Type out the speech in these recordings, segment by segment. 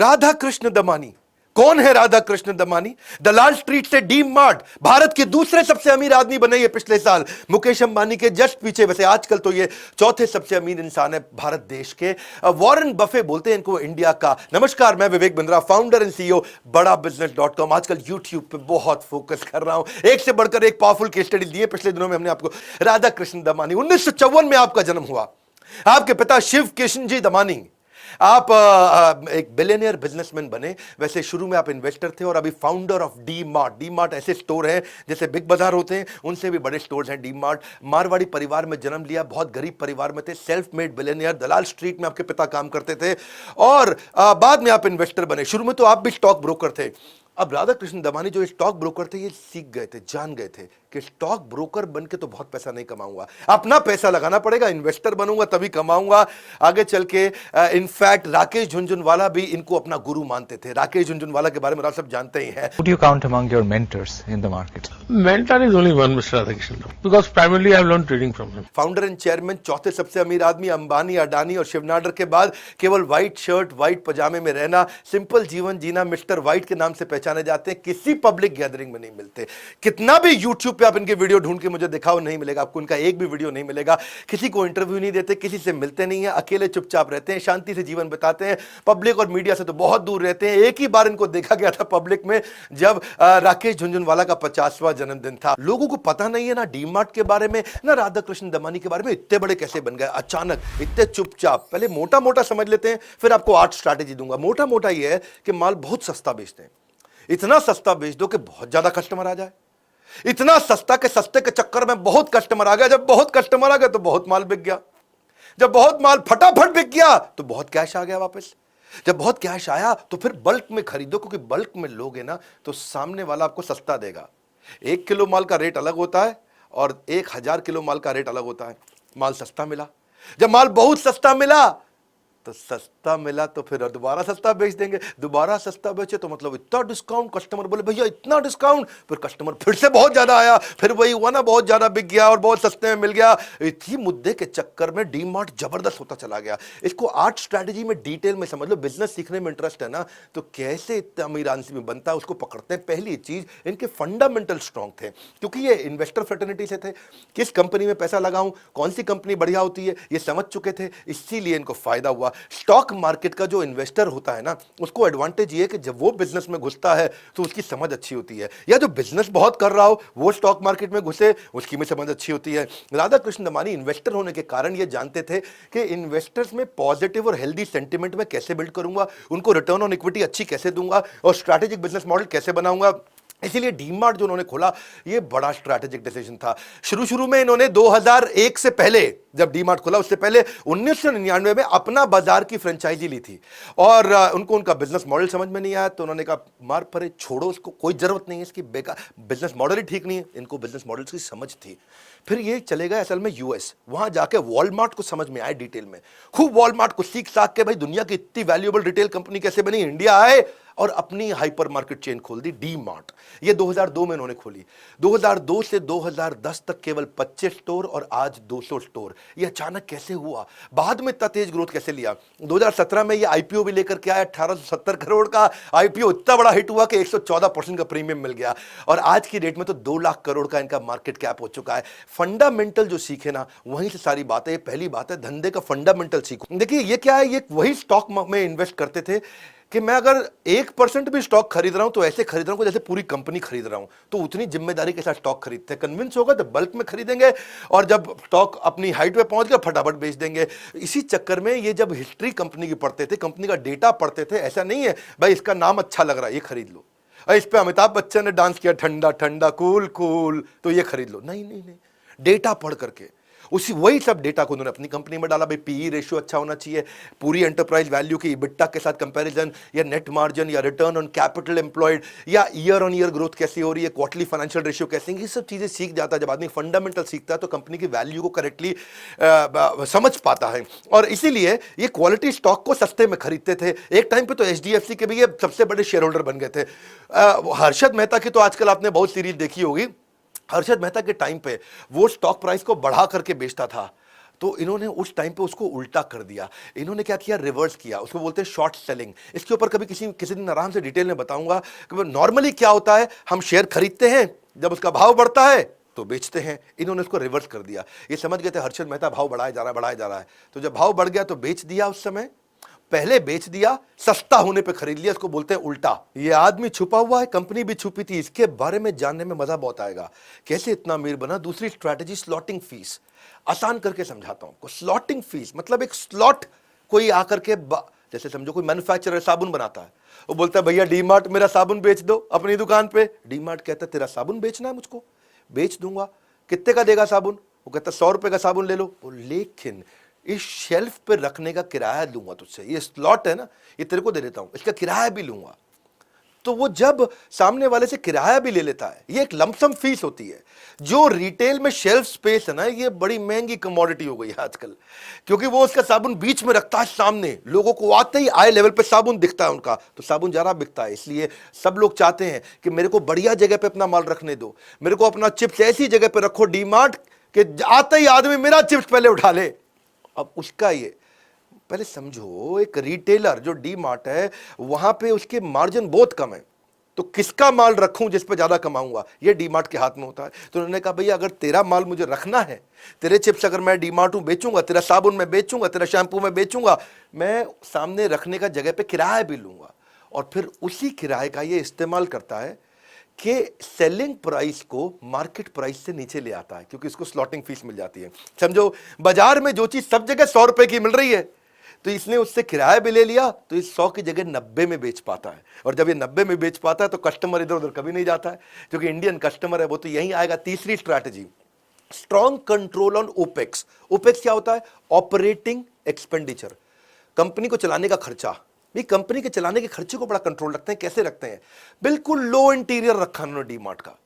राधा कृष्ण दमानी। कौन है राधा कृष्ण दमानी? दलाल स्ट्रीट से डी मार्ट भारत के दूसरे सबसे अमीर आदमी बने ये पिछले साल, मुकेश अंबानी के जस्ट पीछे। वैसे आजकल तो ये चौथे सबसे अमीर इंसान है भारत देश के। वॉरेन बफे बोलते हैं इनको इंडिया का। नमस्कार, मैं Vivek Bindra, founder and CEO बड़ा बिजनेस.com। आजकल यूट्यूब पे बहुत फोकस कर रहा हूं, एक से बढ़कर एक पावरफुल केस स्टडी दिए पिछले दिनों में हमने आपको। राधा कृष्ण दमानी, 1954 में आपका जन्म हुआ। आपके पिता शिव किशन जी दमानी, आप एक बिलियनियर बिजनेसमैन बने। वैसे शुरू में आप इन्वेस्टर थे और अभी founder of D mart. D mart ऐसे स्टोर हैं जैसे बिग बाजार होते हैं, उनसे भी बड़े स्टोर्स हैं डी मार्ट। मारवाड़ी परिवार में जन्म लिया, बहुत गरीब परिवार में थे, सेल्फ मेड बिलियनियर। दलाल स्ट्रीट में आपके पिता काम करते थे और बाद में आप इन्वेस्टर बने। शुरू में तो आप भी स्टॉक ब्रोकर थे। अब राधा कृष्ण दमानी जो स्टॉक ब्रोकर थे, ये सीख गए थे, जान गए थे कि स्टॉक ब्रोकर बन के तो बहुत पैसा नहीं कमाऊंगा, अपना पैसा लगाना पड़ेगा, इन्वेस्टर बनूंगा तभी कमाऊंगा आगे चल के। इनफैक्ट राकेश झुनझुनवाला भी इनको अपना गुरु मानते थे। राकेश झुनझुनवाला के बारे में आप सब जानते ही हैं। Who do you count among your mentors in the market? Mentor is only one, Mr. Radhakrishnan, because primarily I have learned trading from him. Founder and chairman, चौथे सबसे अमीर आदमी, अंबानी, अडानी और शिवनाडर के बाद केवल व्हाइट शर्ट व्हाइट पजामे में रहना, सिंपल जीवन जीना, मिस्टर व्हाइट के नाम से पहचाने जाते हैं। किसी पब्लिक गैदरिंग में नहीं मिलते। कितना भी यूट्यूब पे आप इनके वीडियो ढूंढ के मुझे दिखाओ, नहीं मिलेगा आपको, इनका एक भी वीडियो नहीं मिलेगा। किसी को इंटरव्यू नहीं देते, किसी से मिलते नहीं है, अकेले चुपचाप रहते हैं, शांति से जीवन बिताते हैं, पब्लिक और मीडिया से तो बहुत दूर रहते हैं। एक ही बार इनको देखा गया था पब्लिक में, जब राकेश झुनझुनवाला का 50वां जन्मदिन था। लोगों को पता नहीं है ना डी मार्ट के बारे में, ना राधा कृष्ण दमानी के बारे में। इतने बड़े कैसे बन गए अचानक, इतने चुपचाप? पहले मोटा मोटा समझ लेते हैं, फिर आपको 8 स्ट्रैटेजी दूंगा। मोटा मोटा यह है कि माल बहुत सस्ता बेचते हैं, इतना सस्ता बेच दो कि बहुत ज्यादा कस्टमर आ जाए, इतना सस्ता कि सस्ते के चक्कर में बहुत कस्टमर आ गया। जब बहुत कस्टमर आ गए तो बहुत माल बिक गया, जब बहुत माल फटाफट बिक गया तो बहुत कैश आ गया वापस। जब बहुत कैश आया तो फिर बल्क में खरीदो, क्योंकि बल्क में लोगे ना तो सामने वाला आपको सस्ता देगा। 1 किलो माल का रेट अलग होता है और 1000 किलो माल का रेट अलग होता है। माल सस्ता मिला, जब माल बहुत सस्ता मिला तो सस्ता मिला तो फिर दोबारा सस्ता बेच देंगे। दोबारा सस्ता बेचे तो मतलब इतना डिस्काउंट, कस्टमर बोले भैया इतना डिस्काउंट, फिर कस्टमर फिर से बहुत ज्यादा आया, फिर वही हुआ ना, बहुत ज्यादा बिक गया और बहुत सस्ते में मिल गया। इसी मुद्दे के चक्कर में डी मार्ट जबरदस्त होता चला गया। इसको 8 स्ट्रैटेजी में डिटेल में समझ लो। बिजनेस सीखने में इंटरेस्ट है ना, तो कैसे इतना अमीर आदमी में बनता है उसको पकड़ते हैं। पहली चीज, इनके फंडामेंटल स्ट्रॉन्ग थे, क्योंकि ये इन्वेस्टर फ्रेटर्निटी से थे। किस कंपनी में पैसा लगाऊं, कौन सी कंपनी बढ़िया होती है, ये समझ चुके थे, इसीलिए इनको फायदा हुआ। स्टॉक मार्केट का जो इन्वेस्टर होता है ना, उसको एडवांटेज ये है कि जब वो बिजनेस में घुसता है तो उसकी समझ अच्छी होती है, या जो बिजनेस बहुत कर रहा हो वो स्टॉक मार्केट में घुसे, उसकी भी समझ अच्छी होती है। राधा कृष्ण दमानी इन्वेस्टर होने के कारण ये जानते थे कि इन्वेस्टर्स में पॉजिटिव और हेल्दी सेंटिमेंट में कैसे बिल्ड करूंगा, उनको रिटर्न ऑन इक्विटी अच्छी कैसे दूंगा और स्ट्रैटेजिक बिजनेस मॉडल कैसे बनाऊंगा। इसीलिए डी मार्ट जो उन्होंने खोला, ये बड़ा स्ट्रैटेजिक डिसीजन था। शुरू में इन्होंने 2001 से पहले, जब डी मार्ट खोला उससे पहले 1999 में अपना बाजार की फ्रेंचाइजी ली थी और उनको उनका बिजनेस मॉडल समझ में नहीं आया, तो उन्होंने कहा मार परे, छोड़ो उसको, कोई जरूरत नहीं है इसकी, बेकार, बिजनेस मॉडल ही ठीक नहीं है। इनको बिजनेस मॉडल की समझ थी। फिर ये चले गए असल में यूएस, वहां जाके वॉलमार्ट को समझ में आए डिटेल में, खूब वॉलमार्ट को सीख साख के भाई दुनिया की इतनी वैल्यूएबल रिटेल कंपनी कैसे बनी। इंडिया आए और अपनी हाइपर मार्केट चेन खोल दी, डी मार्ट। ये 2002 में इन्होंने खोली। 2002 से 2010 तक केवल 25 स्टोर और आज 200 स्टोर। ये अचानक कैसे हुआ, बाद में इतना तेज ग्रोथ कैसे लिया। 2017 में ये आईपीओ भी लेकर के आया, 1870 करोड़ का आईपीओ इतना बड़ा हिट हुआ कि 114% का प्रीमियम मिल गया और आज की डेट में तो 2 लाख करोड़ का इनका मार्केट कैप हो चुका है। फंडामेंटल जो सीखे ना, वहीं से सारी बातें। पहली बात है, धंधे का फंडामेंटल सीखो। देखिए ये क्या है, ये वही स्टॉक में इन्वेस्ट करते थे कि मैं अगर 1% भी स्टॉक खरीद रहा हूं तो ऐसे खरीद रहा हूं जैसे पूरी कंपनी खरीद रहा हूं, तो उतनी जिम्मेदारी के साथ स्टॉक खरीदते हैं। कन्विंस होगा तो बल्क में खरीदेंगे और जब स्टॉक अपनी हाइट पे पहुंच गया फटाफट बेच देंगे। इसी चक्कर में ये जब हिस्ट्री कंपनी की पढ़ते थे, कंपनी का डेटा पढ़ते थे, ऐसा नहीं है भाई इसका नाम अच्छा लग रहा है ये खरीद लो, और इस पे अमिताभ बच्चन ने डांस किया ठंडा ठंडा कूल कूल तो ये खरीद लो, नहीं नहीं नहीं, डेटा पढ़ करके उसी वही सब डेटा को उन्होंने अपनी कंपनी में डाला। भाई पीई रेशियो अच्छा होना चाहिए, पूरी एंटरप्राइज वैल्यू की इबिट्टा के साथ कंपैरिजन, या नेट मार्जिन, या रिटर्न ऑन कैपिटल एम्प्लॉयड, या ईयर ऑन ईयर ग्रोथ कैसी हो रही है, क्वार्टरली फाइनेंशियल रेशियो कैसे, ये सब चीजें सीख जाता है। जब आदमी फंडामेंटल सीखता है तो कंपनी की वैल्यू को करेक्टली समझ पाता है। और इसीलिए ये क्वालिटी स्टॉक को सस्ते में खरीदते थे। एक टाइम पे तो एचडीएफसी के भी ये सबसे बड़े शेयर होल्डर बन गए थे। हर्षद मेहता की तो आजकल आपने बहुत सीरीज देखी होगी। हर्षद मेहता के टाइम पे वो स्टॉक प्राइस को बढ़ा करके बेचता था, तो इन्होंने उस टाइम पे उसको उल्टा कर दिया। इन्होंने क्या किया, रिवर्स किया। उसको बोलते हैं शॉर्ट सेलिंग। इसके ऊपर कभी किसी दिन आराम से डिटेल में बताऊंगा कि नॉर्मली क्या होता है। हम शेयर खरीदते हैं, जब उसका भाव बढ़ता है तो बेचते हैं। इन्होंने उसको रिवर्स कर दिया। ये समझ गए थे हर्षद मेहता भाव बढ़ाया जा रहा है। तो जब भाव बढ़ गया तो बेच दिया। उस समय पहले बेच दिया, सस्ता होने पे खरीद लिया। इसको बोलते हैं उल्टा। ये आदमी छुपा हुआ है, कंपनी भी छुपी थी। इसके बारे में जानने में मजा बहुत आएगा, कैसे इतना अमीर बना। दूसरी स्ट्रैटेजी स्लॉटिंग फीस। आसान करके समझाता हूं आपको। स्लॉटिंग फीस मतलब एक स्लॉट, कोई आकर के जैसे समझो कोई मैन्युफैक्चरर साबुन बनाता है, वो बोलता है भैया डीमार्ट मेरा साबुन बेच दो अपनी दुकान पे। डीमार्ट कहता है तेरा साबुन बेचना है, मुझको बेच दूंगा। कितने का देगा साबुन? वो कहता है 100 रुपए का साबुन ले लो। वो लेकिन इस शेल्फ पे रखने का किराया लूंगा तुझसे, ये स्लॉट है ना, ये तेरे को दे देता हूं, इसका किराया भी लूंगा। तो वो जब सामने वाले से किराया भी ले लेता है, ये एक लमसम फीस होती है। जो रिटेल में शेल्फ स्पेस है ना, ये बड़ी महंगी कमोडिटी हो गई है आजकल, क्योंकि वो उसका साबुन बीच में रखता है सामने, लोगों को आते ही आई लेवल पे साबुन दिखता है उनका, तो साबुन ज्यादा बिकता है। इसलिए सब लोग चाहते हैं कि मेरे को बढ़िया जगह पे अपना माल रखने दो, मेरे को अपना चिप्स ऐसी जगह पे रखो डीमार्ट के आते ही आदमी मेरा चिप्स पहले उठा ले। अब उसका ये पहले समझो, एक रिटेलर जो डी मार्ट है वहां पे उसके मार्जिन बहुत कम है, तो किसका माल रखूं जिस पे ज्यादा कमाऊंगा, ये डी मार्ट के हाथ में होता है। तो उन्होंने कहा भैया अगर तेरा माल मुझे रखना है, तेरे चिप्स अगर मैं डी मार्ट में बेचूंगा, तेरा साबुन में बेचूंगा, तेरा शैम्पू में बेचूंगा, मैं सामने रखने का जगह पे किराया भी लूंगा। और फिर उसी किराए का ये इस्तेमाल करता है कि सेलिंग प्राइस को मार्केट प्राइस से नीचे ले आता है, क्योंकि इसको स्लॉटिंग फीस मिल जाती है। समझो बाजार में जो चीज सब जगह 100 रुपए की मिल रही है, तो इसने उससे किराया भी ले लिया, तो इस 100 की जगह 90 में बेच पाता है। और जब ये 90 में बेच पाता है तो कस्टमर इधर उधर कभी नहीं जाता है, क्योंकि इंडियन कस्टमर है वो तो यहीं आएगा। तीसरी strategy, strong control on opex. Opex क्या होता है? ऑपरेटिंग एक्सपेंडिचर, कंपनी को चलाने का खर्चा। ये कंपनी के चलाने के खर्चे को बड़ा कंट्रोल रखते हैं। कैसे रखते हैं? बिल्कुल लो इंटीरियर रखा उन्होंने डीमार्ट का।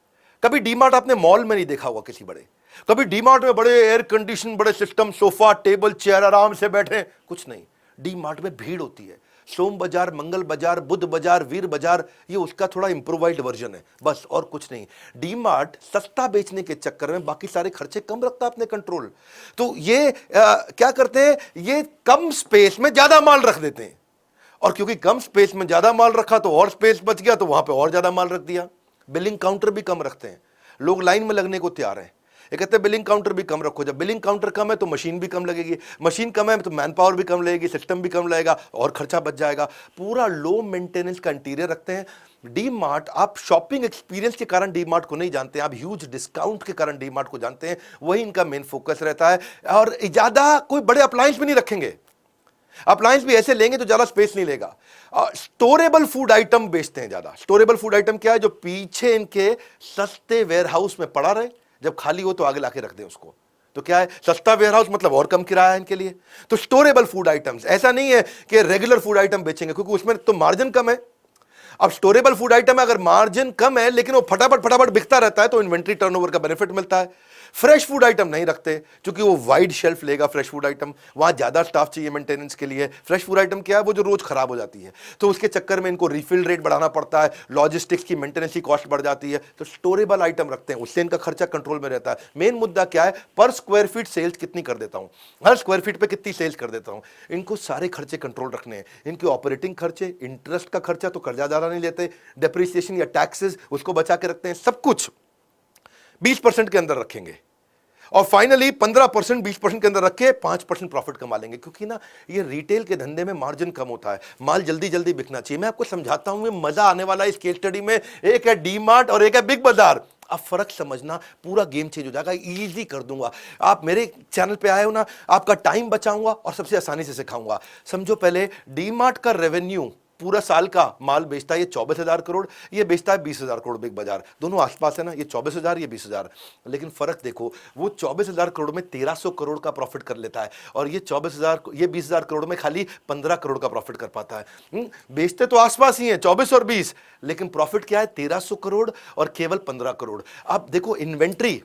कभी डीमार्ट आपने मॉल में नहीं देखा होगा किसी बड़े, कभी डीमार्ट में बड़े एयर कंडीशन, बड़े सिस्टम, सोफा टेबल चेयर, आराम से बैठे, कुछ नहीं। डीमार्ट में भीड़ होती है। सोम बाजार, मंगल बाजार, बुध बाजार, वीर बाजार, ये उसका थोड़ा इंप्रोवाइज्ड वर्जन है, बस और कुछ नहीं। डीमार्ट सस्ता बेचने के चक्कर में बाकी सारे खर्चे कम रखता है अपने कंट्रोल। तो ये क्या करते हैं, ये कम स्पेस में ज्यादा माल रख देते हैं, और क्योंकि कम स्पेस में ज्यादा माल रखा तो और स्पेस बच गया, तो वहां पे और ज्यादा माल रख दिया। बिलिंग काउंटर भी कम रखते हैं, लोग लाइन में लगने को तैयार हैं। ये कहते हैं बिलिंग काउंटर भी कम रखो। जब बिलिंग काउंटर कम है तो मशीन भी कम लगेगी, मशीन कम है तो मैन पावर भी कम लगेगी, सिस्टम भी कम लगेगा और खर्चा बच जाएगा। पूरा लो मेंटेनेंस का इंटीरियर रखते हैं। डी मार्ट, आप शॉपिंग एक्सपीरियंस के कारण डी मार्ट को नहीं जानते, आप ह्यूज डिस्काउंट के कारण डी मार्ट को जानते हैं। वही इनका मेन फोकस रहता है। और ज्यादा कोई बड़े अप्लायंस भी नहीं रखेंगे, अप्लायंस भी ऐसे लेंगे तो ज्यादा स्पेस नहीं लेगा। स्टोरेबल फूड आइटम बेचते हैं ज्यादा। स्टोरेबल फूड आइटम क्या है? जो पीछे इनके सस्ते वेयरहाउस में पड़ा रहे, जब खाली हो तो आगे लाके रख दें उसको। तो क्या है, सस्ता वेयरहाउस मतलब और कम किराया है इनके लिए। तो स्टोरेबल फूड आइटम्स, ऐसा नहीं है कि रेगुलर फूड आइटम बेचेंगे, क्योंकि उसमें तो मार्जिन कम है। अब स्टोरेबल फूड आइटम है, अगर मार्जिन कम है लेकिन वो फटाफट फटाफट बिकता रहता है, तो इन्वेंट्री टर्नओवर का बेनिफिट मिलता है। फ्रेश फूड आइटम नहीं रखते, क्योंकि वो वाइड शेल्फ लेगा फ्रेश फूड आइटम, वहां ज्यादा स्टाफ चाहिए मेंटेनेंस के लिए। फ्रेश फूड आइटम क्या है? वो जो रोज खराब हो जाती है, तो उसके चक्कर में इनको रिफिल रेट बढ़ाना पड़ता है, लॉजिस्टिक्स की मेंटेनेंस की कॉस्ट बढ़ जाती है। तो स्टोरेबल आइटम रखते हैं, उससे इनका खर्चा कंट्रोल में रहता है। मेन मुद्दा क्या है? पर स्क्वायर फीट सेल्स कितनी कर देता हूं, हर स्क्वायर फीट पे कितनी सेल्स कर देता हूं। इनको सारे खर्चे कंट्रोल रखने हैं। इनके ऑपरेटिंग खर्चे, इंटरेस्ट का खर्चा तो कर्जा ज्यादा नहीं लेते, डेप्रिसिएशन या टैक्सेस उसको बचा के रखते हैं। सब कुछ 20% के अंदर रखेंगे, और फाइनली 15% 20% के अंदर रख के 5% प्रॉफिट कमा लेंगे। क्योंकि ना ये रिटेल के धंधे में मार्जिन कम होता है, माल जल्दी जल्दी बिकना चाहिए। मैं आपको समझाता हूं, ये मजा आने वाला है इस केस स्टडी में। एक है डी मार्ट और एक है बिग बाजार। अब फर्क समझना, पूरा गेम चेंज हो जाएगा। इजी कर दूंगा। आप मेरे चैनल पे आए हो ना, आपका टाइम बचाऊंगा और सबसे आसानी से सिखाऊंगा। समझो, पहले डी मार्ट का रेवेन्यू पूरा साल का माल बेचता है ये 24,000 करोड़, ये बेचता है 20,000 करोड़। बिग बाजार दोनों आसपास है ना, ये 24,000, ये 20,000। लेकिन फर्क देखो, वो 24,000 करोड़ में 1,300 करोड़ का प्रॉफिट कर लेता है, और ये 24,000, ये 20,000 करोड़ में खाली 15 करोड़ का प्रॉफिट कर पाता है। बेचते तो आसपास ही है 24 और 20, लेकिन प्रॉफिट क्या है? 1,300 करोड़ और केवल 15 करोड़। अब देखो, इन्वेंट्री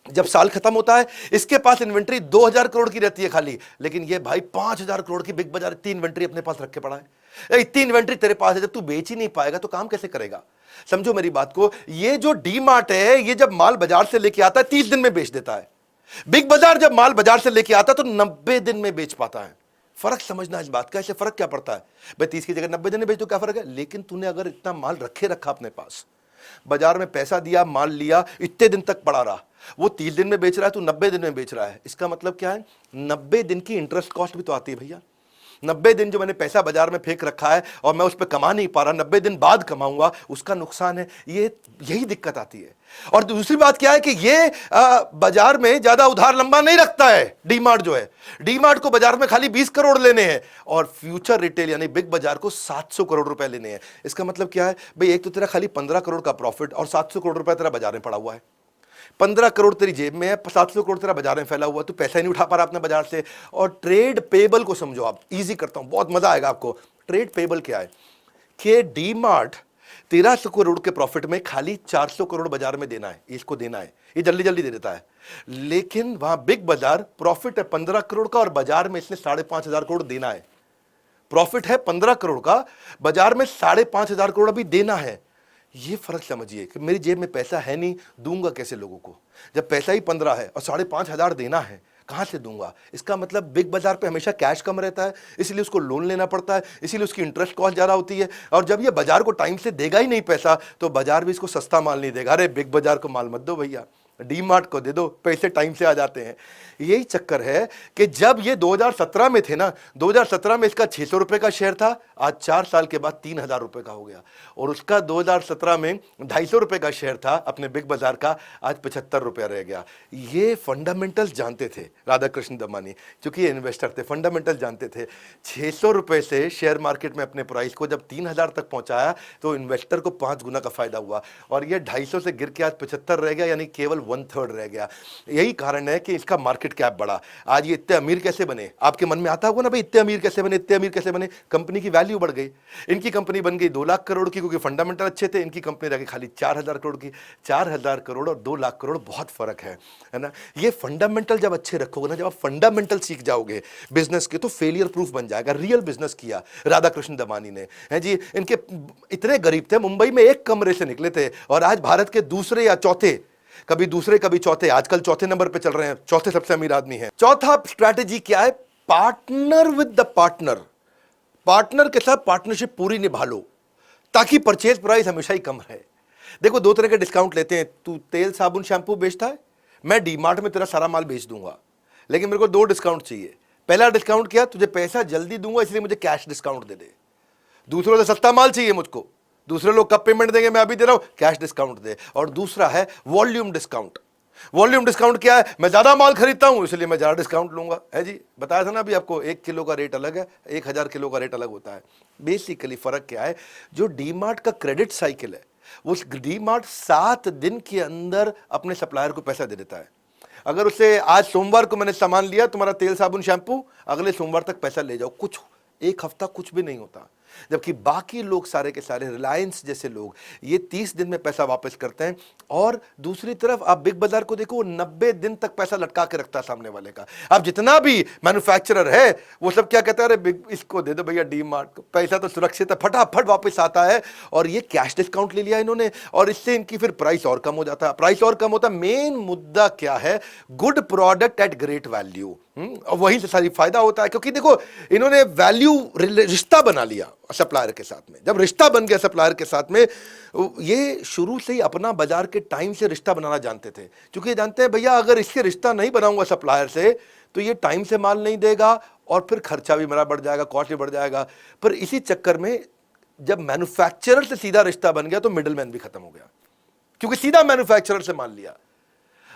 जब साल खत्म होता है, इसके पास इन्वेंट्री 2,000 करोड़ की रहती है खाली, लेकिन ये भाई 5,000 करोड़ की बिग बाजार इतनी इन्वेंट्री अपने पास रख के पड़ा है। इतनी इन्वेंट्री तेरे पास है, जब तू बेच ही नहीं पाएगा तो काम कैसे करेगा? समझो मेरी बात को। ये जो डी मार्ट है, ये जब माल बाजार से लेके आता है 30 दिन में बेच देता है। बिग बाजार जब माल बाजार से लेके आता तो 90 दिन में बेच पाता है। फर्क समझना इस बात का, इससे फर्क क्या पड़ता है भाई, 30 की जगह 90 दिन में बेच तो क्या फर्क है। लेकिन तूने अगर इतना माल रखा अपने पास, बाजार में पैसा दिया, माल लिया, इतने दिन तक पड़ा रहा, वो 30 दिन में बेच रहा है, तू 90 दिन में बेच रहा है, इसका मतलब क्या है, 90 दिन की इंटरेस्ट कॉस्ट भी तो आती है भैया। 90 दिन जो मैंने पैसा बाजार में फेंक रखा है और मैं उस पर कमा नहीं पा रहा, 90 दिन बाद कमाऊंगा, उसका नुकसान है। यही दिक्कत आती है। और दूसरी बात क्या है कि ये बाजार में ज्यादा उधार लंबा नहीं रखता है। डीमार्ट जो है, डीमार्ट को बाजार में खाली 20 करोड़ लेने हैं और फ्यूचर रिटेल यानी बिग बाजार को 700 करोड़ रुपए लेने हैं। इसका मतलब क्या है भाई, एक तो तेरा खाली 15 करोड़ का प्रॉफिट और 700 करोड़ रुपए तेरा बाजार में पड़ा हुआ है। 15 करोड़ तेरी जेब में है, 700 करोड़ तेरा बाजार में फैला हुआ, तू पैसा ही नहीं उठा पा रहा अपने बाजार से। और ट्रेड पेबल को समझो आप, इजी करता हूं, बहुत मजा आएगा आपको। ट्रेड पेबल क्या है कि डीमार्ट 1300 करोड़ के प्रॉफिट में खाली 400 करोड़ बाजार में देना है, इसको देना है, ये जल्दी जल्दी दे देता है। लेकिन वहां बिग बाजार प्रॉफिट है 15 करोड़ का और बाजार में इसने 5,500 करोड़ देना है। प्रॉफिट है 15 करोड़ का, बाजार में 5,500 करोड़ अभी देना है। ये फर्क समझिए कि मेरी जेब में पैसा है नहीं, दूंगा कैसे लोगों को, जब पैसा ही 15 है और 5,500 देना है, कहां से दूंगा। इसका मतलब बिग बाजार पे हमेशा कैश कम रहता है, इसलिए उसको लोन लेना पड़ता है, इसीलिए उसकी इंटरेस्ट कॉस्ट ज्यादा होती है। और जब ये बाजार को टाइम से देगा ही नहीं पैसा, तो बाजार भी इसको सस्ता माल नहीं देगा। अरे बिग बाजार को माल मत दो भैया, डीमार्ट को दे दो, पैसे टाइम से आ जाते हैं। यही चक्कर है कि जब ये 2017 में थे ना, 2017 में इसका 600 रुपए का शेयर था, आज 4 साल के बाद 3,000 रुपए का हो गया। और उसका 2017 में 250 रुपए का शेयर था अपने बिग बाजार का, आज 75 रुपया रह गया। ये फंडामेंटल्स जानते थे राधाकृष्ण दमानी, क्योंकि ये इन्वेस्टर थे, फंडामेंटल जानते थे। 600 रुपए से शेयर मार्केट में अपने प्राइस को जब 3,000 तक पहुंचाया तो इन्वेस्टर को 5 गुना का फायदा हुआ। और ये 250 से गिर के आज 75 रह गया, यानी केवल 1/3 रह गया। यही कारण है कि इसका मार्केट कैप बढ़ा। आज ये इतने अमीर कैसे बने, आपके मन में आता होगा ना भाई, इतने अमीर कैसे बने, इतने अमीर कैसे बने। कंपनी की वैल्यू बढ़ गई, इनकी कंपनी बन गई 2 लाख करोड़ की, क्योंकि फंडामेंटल अच्छे थे। इनकी कंपनी रह गई खाली 4,000 करोड़ की। 4,000 करोड़ और 2 लाख करोड़ बहुत फर्क है ना। ये फंडामेंटल जब अच्छे रखोगे ना, जब आप फंडामेंटल सीख जाओगे बिजनेस के, तो फेलियर प्रूफ बन जाएगा। रियल बिजनेस किया राधाकृष्ण दमानी ने, है जी। इनके इतने गरीब थे, मुंबई में एक कमरे से निकले थे और आज भारत के दूसरे या चौथे, कभी दूसरे कभी चौथे, आजकल चौथे नंबर पे चल रहे हैं, चौथे सबसे अमीर आदमी है। चौथा स्ट्रैटेजी क्या है, partner with the partner. Partner के साथ पार्टनरशिप पूरी निभा लो ताकि परचेज प्राइस हमेशा ही कम रहे। देखो 2 तरह के डिस्काउंट लेते हैं। तू तेल साबुन शैंपू बेचता है, मैं डीमार्ट में तेरा सारा माल बेच दूंगा, लेकिन मेरे को 2 डिस्काउंट चाहिए। पहला डिस्काउंट क्या, तुझे पैसा जल्दी दूंगा इसलिए मुझे कैश डिस्काउंट दे दे। दूसरों से सस्ता माल चाहिए मुझको, दूसरे लोग कब पेमेंट देंगे मैं अभी दे रहा हूं, कैश डिस्काउंट दे। और दूसरा है वॉल्यूम डिस्काउंट। वॉल्यूम डिस्काउंट क्या है, मैं ज्यादा माल खरीदता हूं इसलिए मैं ज्यादा डिस्काउंट लूंगा, है जी। बताया था ना अभी आपको, 1 किलो का रेट अलग है, 1,000 किलो का रेट अलग होता है। बेसिकली फर्क क्या है, जो डीमार्ट का क्रेडिट साइकिल है, उस डीमार्ट 7 दिन के अंदर अपने सप्लायर को पैसा दे देता है। अगर उसे आज सोमवार को मैंने सामान लिया, तुम्हारा तेल साबुन शैंपू, अगले सोमवार तक पैसा ले जाओ, कुछ 1 हफ्ता कुछ भी नहीं होता। जबकि बाकी लोग सारे के सारे, रिलायंस जैसे लोग, ये 30 दिन में पैसा वापस करते हैं। और दूसरी तरफ आप बिग बाजार को देखो, वो 90 दिन तक पैसा लटका के रखता है सामने वाले का। अब जितना भी मैन्युफैक्चरर है वो सब क्या कहता है, अरे इसको दे दो भैया डीमार्ट को, पैसा तो सुरक्षित है, फटाफट वापस आता है। और ये कैश डिस्काउंट ले लिया इन्होंने, और इससे इनकी फिर प्राइस और कम हो जाता है। प्राइस और कम होता है, मेन मुद्दा क्या है, good product at great value. और वहीं से सारी फायदा होता है, क्योंकि देखो इन्होंने वैल्यू रिश्ता बना लिया सप्लायर के साथ में। जब रिश्ता बन गया सप्लायर के साथ में, ये शुरू से ही अपना बाजार के टाइम से रिश्ता बनाना जानते थे, क्योंकि ये जानते हैं भैया अगर इससे रिश्ता नहीं बनाऊंगा सप्लायर से, तो ये टाइम से माल नहीं देगा और फिर खर्चा भी मेरा बढ़ जाएगा, कॉस्ट भी बढ़ जाएगा। पर इसी चक्कर में जब मैन्युफैक्चरर से सीधा रिश्ता बन गया तो मिडलमैन भी खत्म हो गया, क्योंकि सीधा मैन्युफैक्चरर से माल लिया।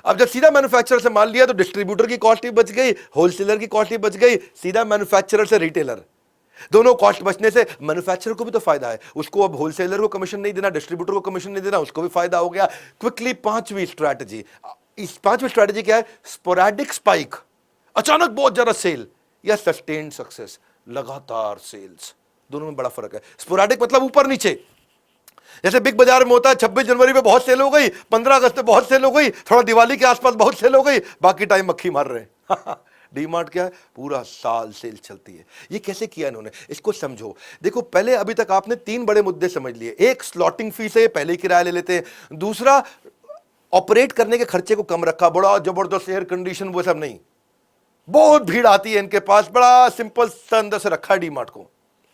अब जब सीधा मैन्युफैक्चरर से माल लिया तो डिस्ट्रीब्यूटर की कॉस्ट भी बच गई, होलसेलर की कॉस्ट भी बच गई, सीधा मैन्युफैक्चरर से रिटेलर, दोनों कॉस्ट बचने से मैन्युफैक्चरर को भी तो फायदा है। उसको अब होलसेलर को कमीशन नहीं देना, डिस्ट्रीब्यूटर को कमीशन नहीं देना, उसको भी फायदा हो गया। क्विकली 5वीं स्ट्रैटेजी, इस 5वीं स्ट्रैटेजी क्या है, स्पोरैडिक स्पाइक, अचानक बहुत ज्यादा सेल, या सस्टेन्ड सक्सेस, लगातार सेल्स। दोनों में बड़ा फर्क है। स्पोरैडिक मतलब ऊपर नीचे, जैसे बिग बाजार में होता है 26 जनवरी पे बहुत सेल हो गई, 15 अगस्त पे बहुत सेल हो गई, थोड़ा दिवाली के आसपास बहुत सेल हो गई, बाकी टाइम मक्खी मार रहे हैं। डीमार्ट क्या है, पूरा साल सेल चलती है। ये कैसे किया इन्होंने, इसको समझो। देखो पहले अभी तक आपने 3 बड़े मुद्दे समझ लिए। एक, स्लॉटिंग फीस है, पहले ही किराया ले लेते हैं। दूसरा, ऑपरेट करने के खर्चे को कम रखा, बड़ा जबरदस्त एयर कंडीशन वो सब नहीं, बहुत भीड़ आती है इनके पास, बड़ा सिंपल सा अंदर से रखा है डीमार्ट को,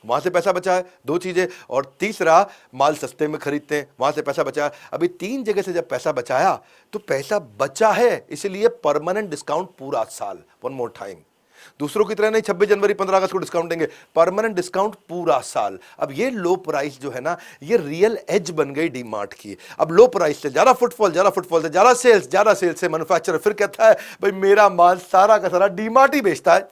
वहां से पैसा बचा है। दो चीजें, और तीसरा माल सस्ते में खरीदते हैं, वहां से पैसा बचा है। अभी तीन जगह से जब पैसा बचाया तो पैसा बचा है, इसलिए परमानेंट डिस्काउंट पूरा साल, वन मोर टाइम, दूसरों की तरह नहीं 26 जनवरी 15 अगस्त को डिस्काउंट देंगे, परमानेंट डिस्काउंट पूरा साल। अब ये लो प्राइस जो है ना, ये रियल एज बन गई डीमार्ट की। अब लो प्राइस से ज्यादा फुटफॉल, ज्यादा फुटफॉल से ज्यादा सेल्स से मैन्युफैक्चरर फिर कहता है भाई मेरा माल सारा का सारा डीमार्ट ही बेचता है,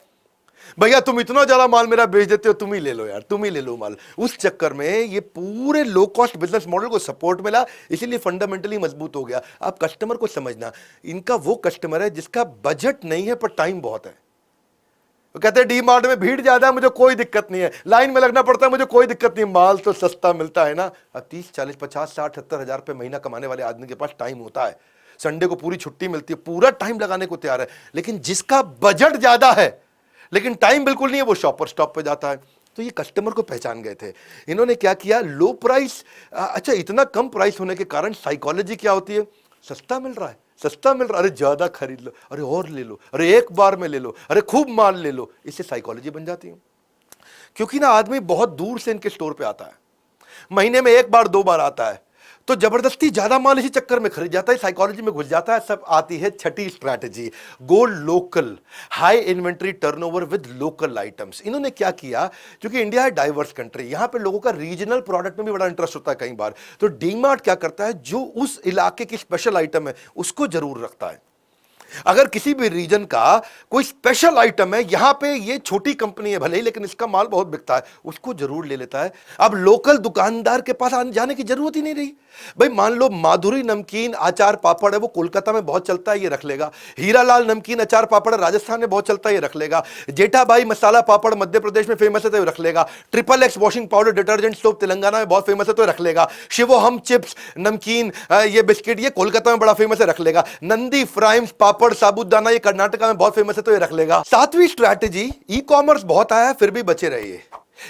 भैया तुम इतना ज्यादा माल मेरा बेच देते हो, तुम ही ले लो यार, तुम ही ले लो माल। उस चक्कर में ये पूरे लो कॉस्ट बिजनेस मॉडल को सपोर्ट मिला, इसीलिए फंडामेंटली मजबूत हो गया। अब कस्टमर को समझना, इनका वो कस्टमर है जिसका बजट नहीं है पर टाइम बहुत है। वो कहते हैं डी मार्ट में भीड़ ज्यादा है, मुझे कोई दिक्कत नहीं है, लाइन में लगना पड़ता है, मुझे कोई दिक्कत नहीं, माल तो सस्ता मिलता है ना। अब 30 40 50 60 70 हजार रुपए महीना कमाने वाले आदमी के पास टाइम होता है, संडे को पूरी छुट्टी मिलती है, पूरा टाइम लगाने को तैयार है। लेकिन जिसका बजट ज्यादा है लेकिन टाइम बिल्कुल नहीं है, वो शॉपर स्टॉप पे जाता है। तो ये कस्टमर को पहचान गए थे, इन्होंने क्या किया, लो प्राइस, अच्छा इतना कम प्राइस होने के कारण साइकोलॉजी क्या होती है, सस्ता मिल रहा है, सस्ता मिल रहा है, अरे ज्यादा खरीद लो, अरे और ले लो, अरे एक बार में ले लो, अरे खूब माल ले लो, इससे साइकोलॉजी बन जाती है। क्योंकि ना आदमी बहुत दूर से इनके स्टोर पे आता है, महीने में एक बार दो बार आता है, तो जबरदस्ती ज्यादा माल इसी चक्कर में खरीद जाता है, साइकोलॉजी में घुस जाता है। सब आती है छठी strategy, go local, high inventory turnover with local items. इन्होंने क्या किया, क्योंकि इंडिया है डाइवर्स कंट्री, यहां पे लोगों का रीजनल प्रोडक्ट में भी बड़ा इंटरेस्ट होता है कई बार, तो डीमार्ट क्या करता है, जो उस इलाके की स्पेशल आइटम है उसको जरूर रखता है। अगर किसी भी रीजन का कोई स्पेशल आइटम है, यहां पे ये छोटी कंपनी है भले ही, लेकिन इसका माल बहुत बिकता है, उसको जरूर ले लेता है। अब लोकल दुकानदार के पास आने जाने की जरूरत ही नहीं रही। भाई मान लो माधुरी नमकीन अचार पापड़ है, वो कोलकाता में बहुत चलता है, ये रख लेगा। हीरालाल नमकीन अचार पापड़ राजस्थान में बहुत चलता है, ये रख लेगा। जेठाबाई मसाला पापड़ मध्य प्रदेश में फेमस है, तो ये रख लेगा। Triple x washing powder detergent soap Telangana में बहुत फेमस है, तो रख लेगा। शिवोहम चिप्स नमकीन ये बिस्किट ये कोलकाता में बड़ा फेमस है, रख लेगा। नंदी फ्राइम्स पापड़ साबुदाना ये कर्नाटका में बहुत फेमस है, तो ये रख लेगा। सातवीं स्ट्रैटेजी, ई कॉमर्स बहुत आया फिर भी बचे रहिए।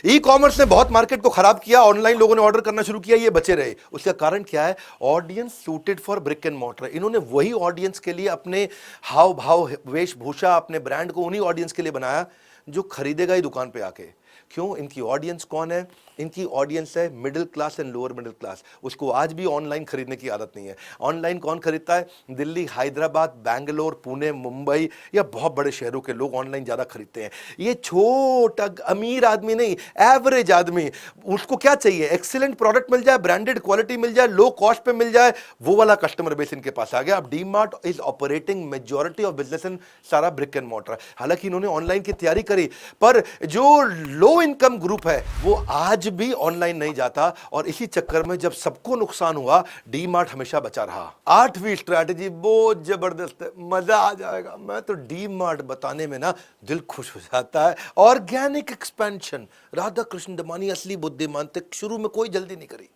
ई कॉमर्स ने बहुत मार्केट को खराब किया, ऑनलाइन लोगों ने ऑर्डर करना शुरू किया, ये बचे रहे। उसका कारण क्या है, audience suited for brick and mortar. इन्होंने वही ऑडियंस के लिए अपने हाव भाव वेशभूषा, अपने ब्रांड को उन्हीं ऑडियंस के लिए बनाया जो खरीदेगा ही दुकान पे आके। क्यों, इनकी ऑडियंस कौन है, इनकी ऑडियंस है middle class and lower middle class. उसको आज भी ऑनलाइन खरीदने की आदत नहीं है। ऑनलाइन कौन खरीदता है, दिल्ली, हैदराबाद, बैंगलोर, पुणे, मुंबई या बहुत बड़े शहरों के लोग ऑनलाइन ज्यादा खरीदते हैं। ये छोटा अमीर आदमी नहीं, एवरेज आदमी, उसको क्या चाहिए, एक्सीलेंट प्रोडक्ट मिल जाए, ब्रांडेड क्वालिटी मिल जाए, लो कॉस्ट पे मिल जाए, वो वाला कस्टमर बेस इनके पास आ गया। अब DMart is operating majority of business in सारा ब्रिक एंड मॉर्टर। हालांकि इन्होंने ऑनलाइन की तैयारी करी, पर जो लो इनकम ग्रुप है वो आज भी ऑनलाइन नहीं जाता, और इसी चक्कर में जब सबको नुकसान हुआ, डीमार्ट हमेशा बचा रहा। आठवीं स्ट्रैटेजी बहुत जबरदस्त है, मजा आ जाएगा। मैं तो डीमार्ट बताने में ना दिल खुश हो जाता है। ऑर्गेनिक एक्सपेंशन, राधा कृष्ण दमानी असली बुद्धिमान थे, शुरू में कोई जल्दी नहीं करी,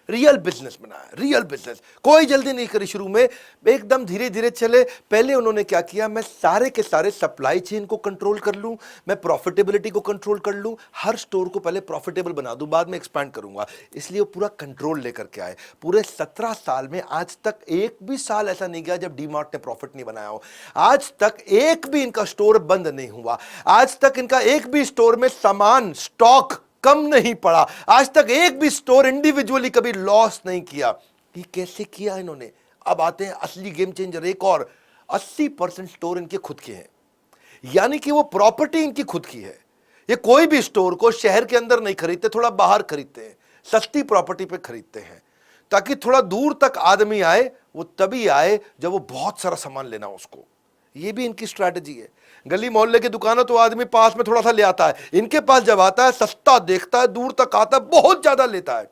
रियल बिजनेस बनाया, रियल बिजनेस, कोई जल्दी नहीं करी शुरू में, एकदम धीरे धीरे चले। पहले उन्होंने क्या किया, मैं सारे के सारे सप्लाई चेन को कंट्रोल कर लूं, मैं प्रॉफिटेबिलिटी को कंट्रोल कर लूं, हर स्टोर को पहले प्रॉफिटेबल बना दूं, बाद में एक्सपैंड करूंगा। इसलिए वो पूरा कंट्रोल लेकर के आए। पूरे 17 साल में आज तक एक भी साल ऐसा नहीं गया जब डीमार्ट ने प्रॉफिट नहीं बनाया हो। आज तक एक भी इनका स्टोर बंद नहीं हुआ, आज तक इनका एक भी स्टोर में सामान स्टॉक कम नहीं पड़ा, आज तक एक भी स्टोर इंडिविजुअली कभी लॉस नहीं किया। ये कैसे किया इन्होंने। अब आते हैं असली गेम चेंजर, एक और, 80% स्टोर इनके खुद के हैं, यानी कि वो प्रॉपर्टी इनकी खुद की है। ये कोई भी स्टोर को शहर के अंदर नहीं खरीदते, थोड़ा बाहर खरीदते हैं, सस्ती प्रॉपर्टी पे खरीदते हैं, ताकि थोड़ा दूर तक आदमी आए, वो तभी आए जब वो बहुत सारा सामान लेना हो उसको। ये भी इनकी स्ट्रैटेजी है। गली मोहल्ले की दुकान तो आदमी पास में थोड़ा सा ले आता है, इनके पास जब आता है सस्ता देखता है, दूर तक आता है, बहुत ज्यादा लेता है।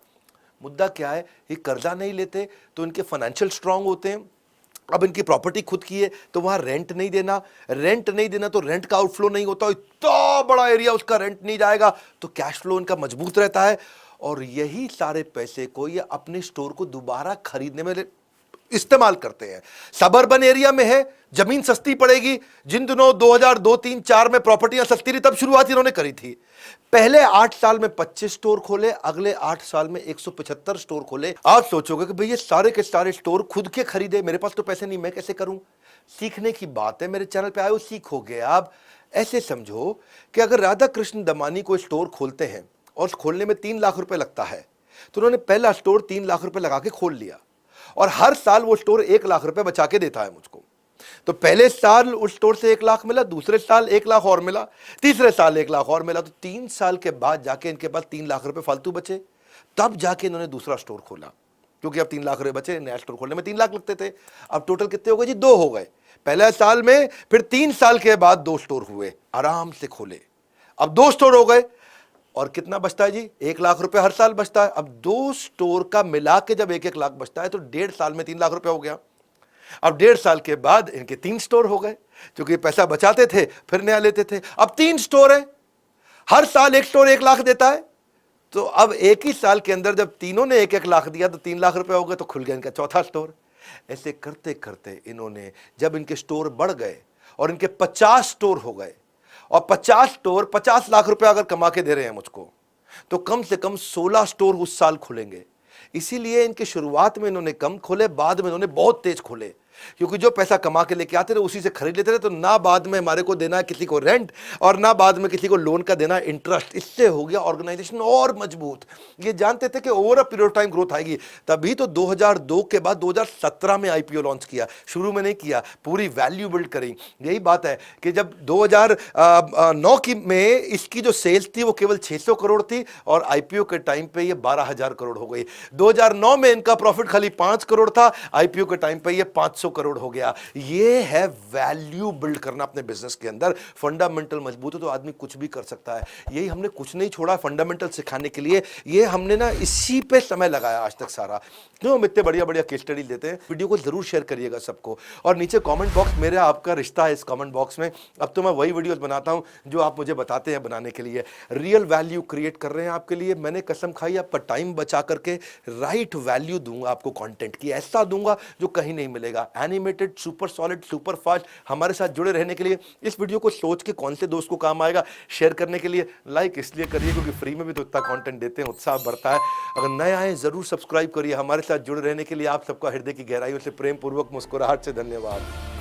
मुद्दा क्या है, ये कर्जा नहीं लेते तो इनके फाइनेंशियल स्ट्रांग होते हैं। अब इनकी प्रॉपर्टी खुद की है तो वहां रेंट नहीं देना, रेंट नहीं देना तो रेंट का आउटफ्लो नहीं होता, इतना बड़ा एरिया उसका रेंट नहीं जाएगा, तो कैश फ्लो इनका मजबूत रहता है। और यही सारे पैसे को ये अपने स्टोर को दोबारा खरीदने में इस्तेमाल करते हैं। सबर्बन एरिया में है, जमीन सस्ती पड़ेगी। जिन दिनों 2002, 3, 4 में प्रॉपर्टियां सस्ती थी, तब शुरुआत इन्होंने करी थी। पहले 8 साल में 25 स्टोर खोले, अगले 8 साल में 175 स्टोर खोले। आप सोचोगे कि भाई ये सारे के सारे स्टोर खुद के खरीदे, मेरे पास तो पैसे नहीं, मैं कैसे करूं? सीखने की बात है, मेरे चैनल पे आए हो, सीखोगे आप। ऐसे समझो कि अगर राधा कृष्ण दमानी कोई स्टोर खोलते हैं और खोलने में 3 लाख रुपए लगता है, तो उन्होंने पहला स्टोर 3 लाख रुपए लगा के खोल लिया और हर साल वो स्टोर 1 लाख रुपए बचा के देता है मुझको। तो पहले साल उस स्टोर से 1 लाख मिला, दूसरे साल 1 लाख और मिला, तीसरे साल 1 लाख और मिला, तो 3 साल के बाद जाके इनके पास 3 लाख रुपए फालतू बचे। तब जाके इन्होंने दूसरा स्टोर खोला, क्योंकि अब 3 लाख रुपए बचे। नया स्टोर खोलने में 3 लाख लगते थे। अब टोटल कितने हो गए जी? 2 हो गए पहले साल में, फिर 3 साल के बाद 2 स्टोर हुए, आराम से खोले। अब 2 स्टोर हो गए और कितना बचता है जी? 1 लाख रुपए हर साल बचता है। अब 2 स्टोर का मिला के जब 1-1 लाख बचता है तो 1.5 साल में 3 लाख रुपए हो गया। अब 1.5 साल के बाद इनके 3 स्टोर हो गए, क्योंकि पैसा बचाते थे फिर नया लेते थे। अब 3 स्टोर है, हर साल एक स्टोर 1 लाख देता है। तो अब एक ही साल के अंदर जब तीनों ने 1-1 लाख दिया तो 3 लाख रुपए हो गए, तो खुल गया इनका चौथा स्टोर। ऐसे करते करते इन्होंने, जब इनके स्टोर बढ़ गए और इनके 50 स्टोर हो गए, और 50 स्टोर 50 लाख रुपए अगर कमा के दे रहे हैं मुझको, तो कम से कम 16 स्टोर उस साल खुलेंगे। इसीलिए इनके शुरुआत में इन्होंने कम खोले, बाद में इन्होंने बहुत तेज खोले, क्योंकि जो पैसा कमा के लेके आते थे उसी से खरीद लेते थे। तो ना बाद में हमारे को देना है किसी को रेंट, और ना बाद में किसी को लोन का देना इंटरेस्ट। इससे हो गया ऑर्गेनाइजेशन और मजबूत। ये जानते थे कि over a period of time growth आएगी, तभी तो 2002 के बाद 2017 में आईपीओ लॉन्च किया। शुरू में नहीं किया, पूरी वैल्यू बिल्ड करी। यही बात है कि जब 2009 की में इसकी जो सेल्स थी वो केवल 600 करोड़ थी, और आईपीओ के टाइम पे ये 12,000 करोड़ हो गई। 2009 में इनका प्रॉफिट खाली 5 करोड़ था, आईपीओ के टाइम पे ये 500 करोड़ हो गया। ये है वैल्यू बिल्ड करना अपने बिजनेस के अंदर। फंडामेंटल मजबूत है तो आदमी कुछ भी कर सकता है। यही हमने कुछ नहीं छोड़ा फंडामेंटल सिखाने के लिए। ये हमने ना इसी पे समय लगाया आज तक सारा। क्यों हम इतने बढ़िया बढ़िया केस स्टडी देते हैं। वीडियो को जरूर शेयर करिएगा सबको, और नीचे कमेंट बॉक्स, मेरा आपका रिश्ता है इस कमेंट बॉक्स में। अब तो मैं वही वीडियोस बनाता हूं जो आप मुझे बताते हैं बनाने के लिए। रियल वैल्यू क्रिएट कर रहे हैं आपके लिए। मैंने कसम खाई आपका टाइम बचा करके राइट वैल्यू दूंगा आपको, कंटेंट की ऐसा दूंगा जो कहीं नहीं मिलेगा। Animated, super solid, super fast. हमारे साथ जुड़े रहने के लिए, इस वीडियो को सोच के कौन से दोस्त को काम आएगा शेयर करने के लिए लाइक इसलिए करिए क्योंकि फ्री में भी तो इतना कंटेंट देते हैं, उत्साह बढ़ता है। अगर नए आए जरूर सब्सक्राइब करिए। हमारे साथ जुड़े रहने के लिए आप सबका हृदय की गहराइयों से प्रेम पूर्वक मुस्कुराहट से धन्यवाद।